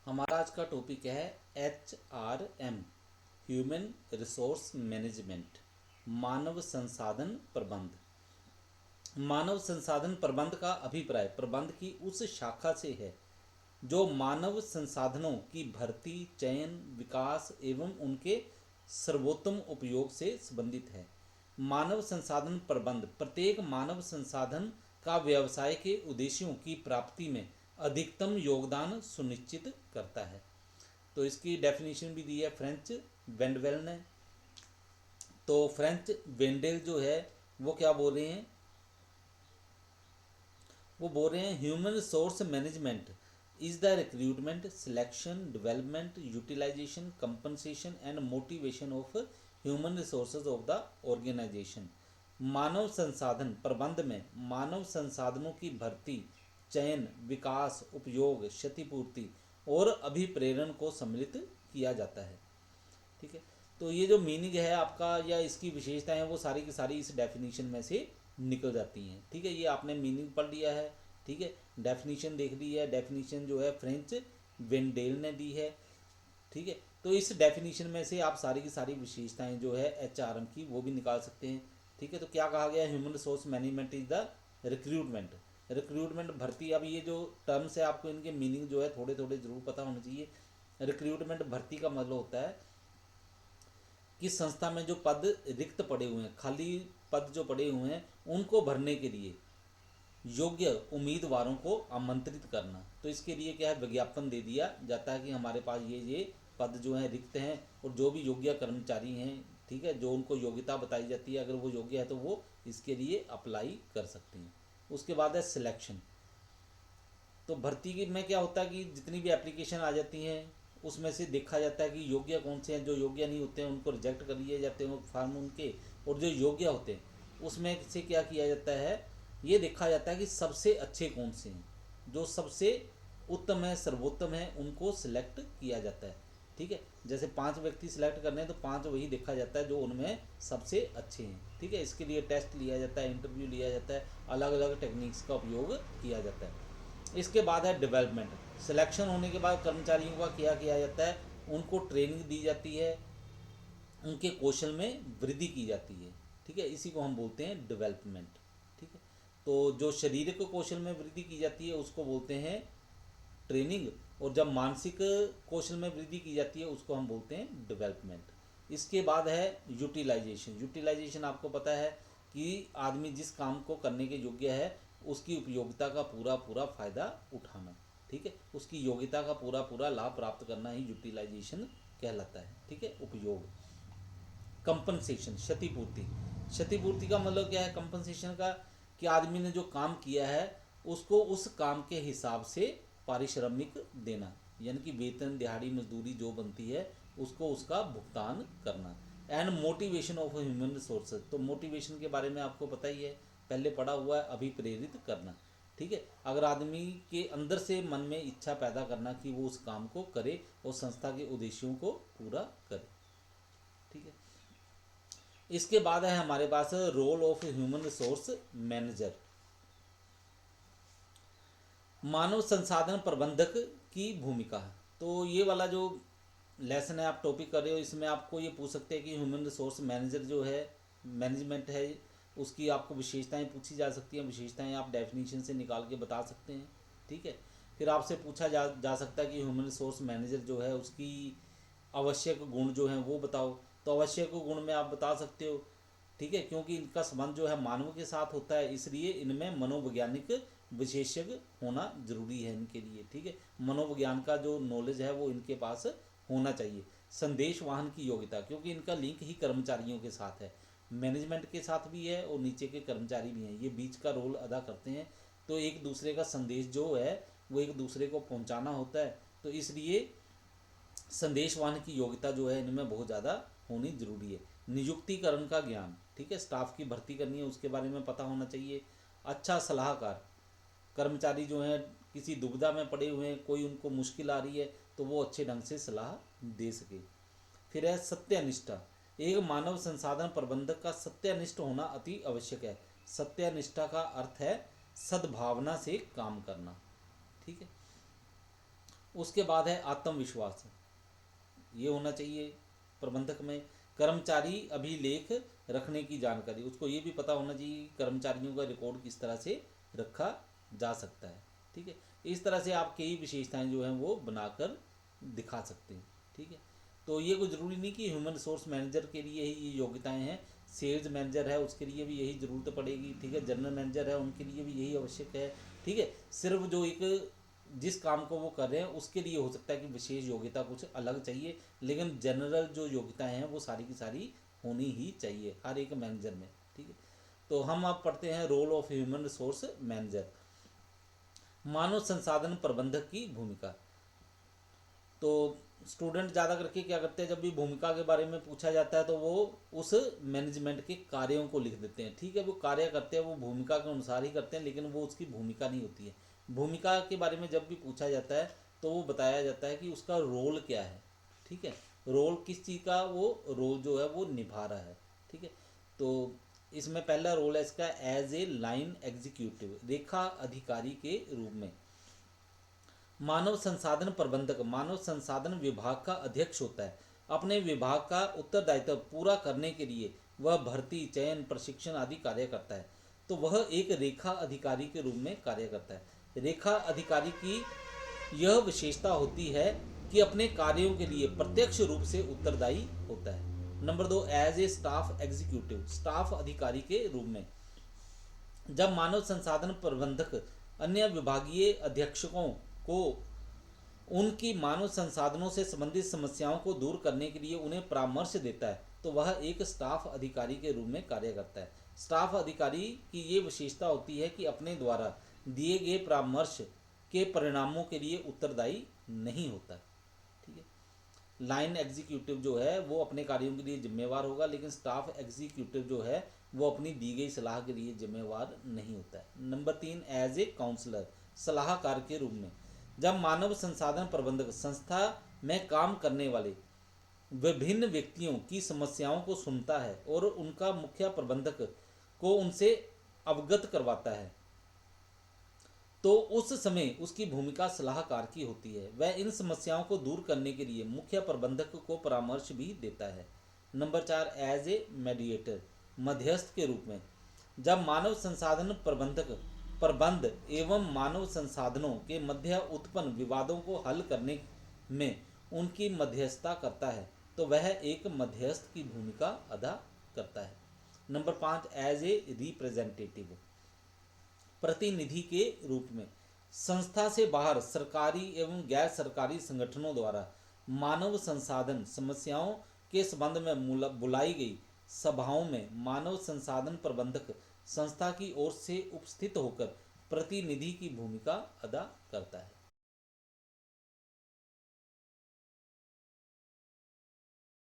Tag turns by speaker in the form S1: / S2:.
S1: हमारा आज का टॉपिक है HRM, ह्यूमन रिसोर्स मैनेजमेंट, मानव संसाधन प्रबंध। मानव संसाधन प्रबंध का अभिप्राय प्रबंध की उस शाखा से है जो मानव संसाधनों की भर्ती, चयन, विकास एवं उनके सर्वोत्तम उपयोग से संबंधित है। मानव संसाधन प्रबंध प्रत्येक मानव संसाधन का व्यवसाय के उद्देश्यों की प्राप्ति में अधिकतम योगदान सुनिश्चित करता है। तो इसकी डेफिनेशन भी दी है फ्रेंच वेंडवेल ने। तो फ्रेंच वेंडेल जो है वो क्या बोल रहे हैं, वो बोल रहे हैं human resource management is the recruitment, selection, development, utilisation, compensation and motivation of human resources of the organisation. मानव संसाधन प्रबंध में मानव संसाधनों की भर्ती, चयन, विकास, उपयोग, क्षतिपूर्ति और अभिप्रेरण को सम्मिलित किया जाता है। ठीक है, तो ये जो मीनिंग है आपका या इसकी विशेषताएं हैं वो सारी की सारी इस डेफिनेशन में से निकल जाती हैं। ठीक है, ये आपने मीनिंग पढ़ लिया है। ठीक है, डेफिनेशन देख ली है। डेफिनेशन जो है फ्रेंच वेंडेल ने दी है। ठीक है, तो इस डेफिनेशन में से आप सारी की सारी विशेषताएं जो है HRM की वो भी निकाल सकते हैं। ठीक है, तो क्या कहा गया, human resource management is the recruitment. Recruitment भर्ती, अब ये जो टर्म्स है आपको इनके मीनिंग जो है थोड़े थोड़े जरूर पता होने चाहिए। रिक्रूटमेंट भर्ती का मतलब होता है कि संस्था में जो पद रिक्त पड़े हुए हैं, खाली पद जो पड़े हुए हैं उनको भरने के लिए योग्य उम्मीदवारों को आमंत्रित करना। तो इसके लिए क्या है, विज्ञापन दे दिया जाता है कि हमारे पास ये पद जो हैं रिक्त हैं और जो भी योग्य कर्मचारी हैं, ठीक है, जो उनको योग्यता बताई जाती है, अगर वो योग्य है तो वो इसके लिए अप्लाई कर सकते हैं। उसके बाद है सिलेक्शन। तो भर्ती की में क्या होता है कि जितनी भी एप्लीकेशन आ जाती हैं उसमें से देखा जाता है कि योग्य कौन से हैं, जो योग्य नहीं होते हैं उनको रिजेक्ट कर लिए जाते हैं फॉर्म उनके, और जो योग्य होते हैं उसमें से क्या किया जाता है, ये देखा जाता है कि सबसे अच्छे कौन से हैं, जो सबसे उत्तम है, सर्वोत्तम है, उनको सिलेक्ट किया जाता है। ठीक है, जैसे 5 व्यक्ति सिलेक्ट करने हैं तो 5 वही देखा जाता है जो उनमें सबसे अच्छे हैं। ठीक है, इसके लिए टेस्ट लिया जाता है, इंटरव्यू लिया जाता है, अलग अलग टेक्निक्स का उपयोग किया जाता है। इसके बाद है डेवलपमेंट। सिलेक्शन होने के बाद कर्मचारियों का क्या किया जाता है, उनको ट्रेनिंग दी जाती है, उनके कौशल में वृद्धि की जाती है। ठीक है, इसी को हम बोलते हैं डेवलपमेंट। ठीक है, तो जो शारीरिक कौशल में वृद्धि की जाती है उसको बोलते हैं ट्रेनिंग, और जब मानसिक कौशल में वृद्धि की जाती है उसको हम बोलते हैं डेवलपमेंट। इसके बाद है यूटिलाइजेशन। यूटिलाइजेशन आपको पता है कि आदमी जिस काम को करने के योग्य है उसकी उपयोगिता का पूरा पूरा फायदा उठाना। ठीक है, उसकी योग्यता का पूरा पूरा लाभ प्राप्त करना ही यूटिलाइजेशन कहलाता है। ठीक है, उपयोग। कंपनसेशन, क्षतिपूर्ति। क्षतिपूर्ति का मतलब क्या है कंपनसेशन का, कि आदमी ने जो काम किया है उसको उस काम के हिसाब से पारिश्रमिक देना, यानी कि वेतन, दिहाड़ी, मजदूरी जो बनती है उसको उसका भुगतान करना। And motivation of human resources. तो मोटिवेशन के बारे में आपको पता ही है, पहले पढ़ा हुआ है, अभिप्रेरित करना। ठीक है, अगर आदमी के अंदर से मन में इच्छा पैदा करना कि वो उस काम को करे और संस्था के उद्देश्यों को पूरा करे। ठीक है, इसके बाद है हमारे पास role of human resource manager, मानव संसाधन प्रबंधक की भूमिका। तो ये वाला जो लेसन है आप टॉपिक कर रहे हो, इसमें आपको ये पूछ सकते हैं कि ह्यूमन रिसोर्स मैनेजर जो है, मैनेजमेंट है, उसकी आपको विशेषताएं पूछी जा सकती हैं। विशेषताएं आप डेफिनेशन से निकाल के बता सकते हैं। ठीक है, फिर आपसे पूछा जा सकता है कि ह्यूमन रिसोर्स मैनेजर जो है उसकी आवश्यक गुण जो हैं वो बताओ। तो आवश्यक गुण में आप बता सकते हो। ठीक है, क्योंकि इनका संबंध जो है मानव के साथ होता है, इसलिए इनमें मनोवैज्ञानिक विशेषज्ञ होना जरूरी है इनके लिए। ठीक है, मनोविज्ञान का जो नॉलेज है वो इनके पास होना चाहिए। संदेश वाहन की योग्यता, क्योंकि इनका लिंक ही कर्मचारियों के साथ है, मैनेजमेंट के साथ भी है और नीचे के कर्मचारी भी हैं, ये बीच का रोल अदा करते हैं। तो एक दूसरे का संदेश जो है वो एक दूसरे को पहुंचाना होता है, तो इसलिए संदेशवाहन की योग्यता जो है इनमें बहुत ज़्यादा होनी जरूरी है। नियुक्तिकरण का ज्ञान, ठीक है, स्टाफ की भर्ती करनी है उसके बारे में पता होना चाहिए। अच्छा सलाहकार, कर्मचारी जो हैं किसी दुविधा में पड़े हुए हैं, कोई उनको मुश्किल आ रही है तो वो अच्छे ढंग से सलाह दे सके। फिर है सत्यनिष्ठा, एक मानव संसाधन प्रबंधक का सत्यनिष्ठ होना अति आवश्यक है। सत्यनिष्ठा का अर्थ है सद्भावना से काम करना। ठीक है, उसके बाद है आत्मविश्वास, ये होना चाहिए प्रबंधक में। कर्मचारी अभिलेख रखने की जानकारी, उसको ये भी पता होना चाहिए कि कर्मचारियों का रिकॉर्ड किस तरह से रखा जा सकता है। ठीक है, इस तरह से आप कई विशेषताएं जो हैं वो बनाकर दिखा सकते हैं। ठीक है, तो ये कोई ज़रूरी नहीं कि ह्यूमन रिसोर्स मैनेजर के लिए ही ये योग्यताएं हैं, सेल्स मैनेजर है उसके लिए भी यही ज़रूरत पड़ेगी। ठीक है, जनरल मैनेजर है उनके लिए भी यही आवश्यक है। ठीक है, सिर्फ जो एक जिस काम को वो कर रहे हैं उसके लिए हो सकता है कि विशेष योग्यता कुछ अलग चाहिए, लेकिन जनरल जो योग्यताएं हैं वो सारी की सारी होनी ही चाहिए हर एक मैनेजर में। ठीक है, तो हम अब पढ़ते हैं role of human resource manager, मानव संसाधन प्रबंधक की भूमिका। तो स्टूडेंट ज़्यादा करके क्या करते हैं, जब भी भूमिका के बारे में पूछा जाता है तो वो उस मैनेजमेंट के कार्यों को लिख देते हैं। ठीक है, वो कार्य करते हैं वो भूमिका के अनुसार ही करते हैं, लेकिन वो उसकी भूमिका नहीं होती है। भूमिका के बारे में जब भी पूछा जाता है तो वो बताया जाता है कि उसका रोल क्या है। ठीक है, रोल किस चीज़ का वो रोल जो है वो निभा रहा है। ठीक है, तो इसमें पहला रोल है इसका एज ए लाइन एग्जीक्यूटिव, रेखा अधिकारी के रूप में। मानव संसाधन प्रबंधक मानव संसाधन विभाग का अध्यक्ष होता है। अपने विभाग का उत्तरदायित्व पूरा करने के लिए वह भर्ती, चयन, प्रशिक्षण आदि कार्य करता है। तो वह एक रेखा अधिकारी के रूप में कार्य करता है। रेखा अधिकारी की यह विशेषता होती है कि अपने कार्यों के लिए प्रत्यक्ष रूप से उत्तरदायी होता है। Number 2, as a staff executive, staff अधिकारी के रूप में। जब मानव संसाधन प्रबंधक अन्य विभागीय अध्यक्षकों को उनकी मानव संसाधनों से संबंधित समस्याओं को दूर करने के लिए उन्हें परामर्श देता है तो वह एक स्टाफ अधिकारी के रूप में कार्य करता है। स्टाफ अधिकारी की ये विशेषता होती है कि अपने द्वारा दिए गए परामर्श के परिणामों के लिए उत्तरदायी नहीं होता। ठीक है, लाइन एग्जीक्यूटिव जो है वो अपने कार्यों के लिए जिम्मेवार होगा, लेकिन स्टाफ एग्जीक्यूटिव जो है वो अपनी दी गई सलाह के लिए जिम्मेवार नहीं होता है। नंबर 3, एज ए काउंसलर, सलाहकार के रूप में। जब मानव संसाधन प्रबंधक संस्था में काम करने वाले विभिन्न व्यक्तियों की समस्याओं को सुनता है और उनका मुख्य प्रबंधक को उनसे अवगत करवाता है तो उस समय उसकी भूमिका सलाहकार की होती है। वह इन समस्याओं को दूर करने के लिए मुख्य प्रबंधक को परामर्श भी देता है। नंबर 4, एज ए मेडिएटर, मध्यस्थ के रूप में। जब मानव संसाधन प्रबंधक प्रबंध एवं मानव संसाधनों के मध्य उत्पन्न विवादों को हल करने में उनकी मध्यस्थता करता है तो वह एक मध्यस्थ की भूमिका अदा करता है। नंबर 5, एज ए रिप्रेजेंटेटिव, प्रतिनिधि के रूप में। संस्था से बाहर सरकारी एवं गैर सरकारी संगठनों द्वारा मानव संसाधन समस्याओं के संबंध में बुलाई गई सभाओं में मानव संसाधन प्रबंधक संस्था की ओर से उपस्थित होकर प्रतिनिधि की भूमिका अदा करता है।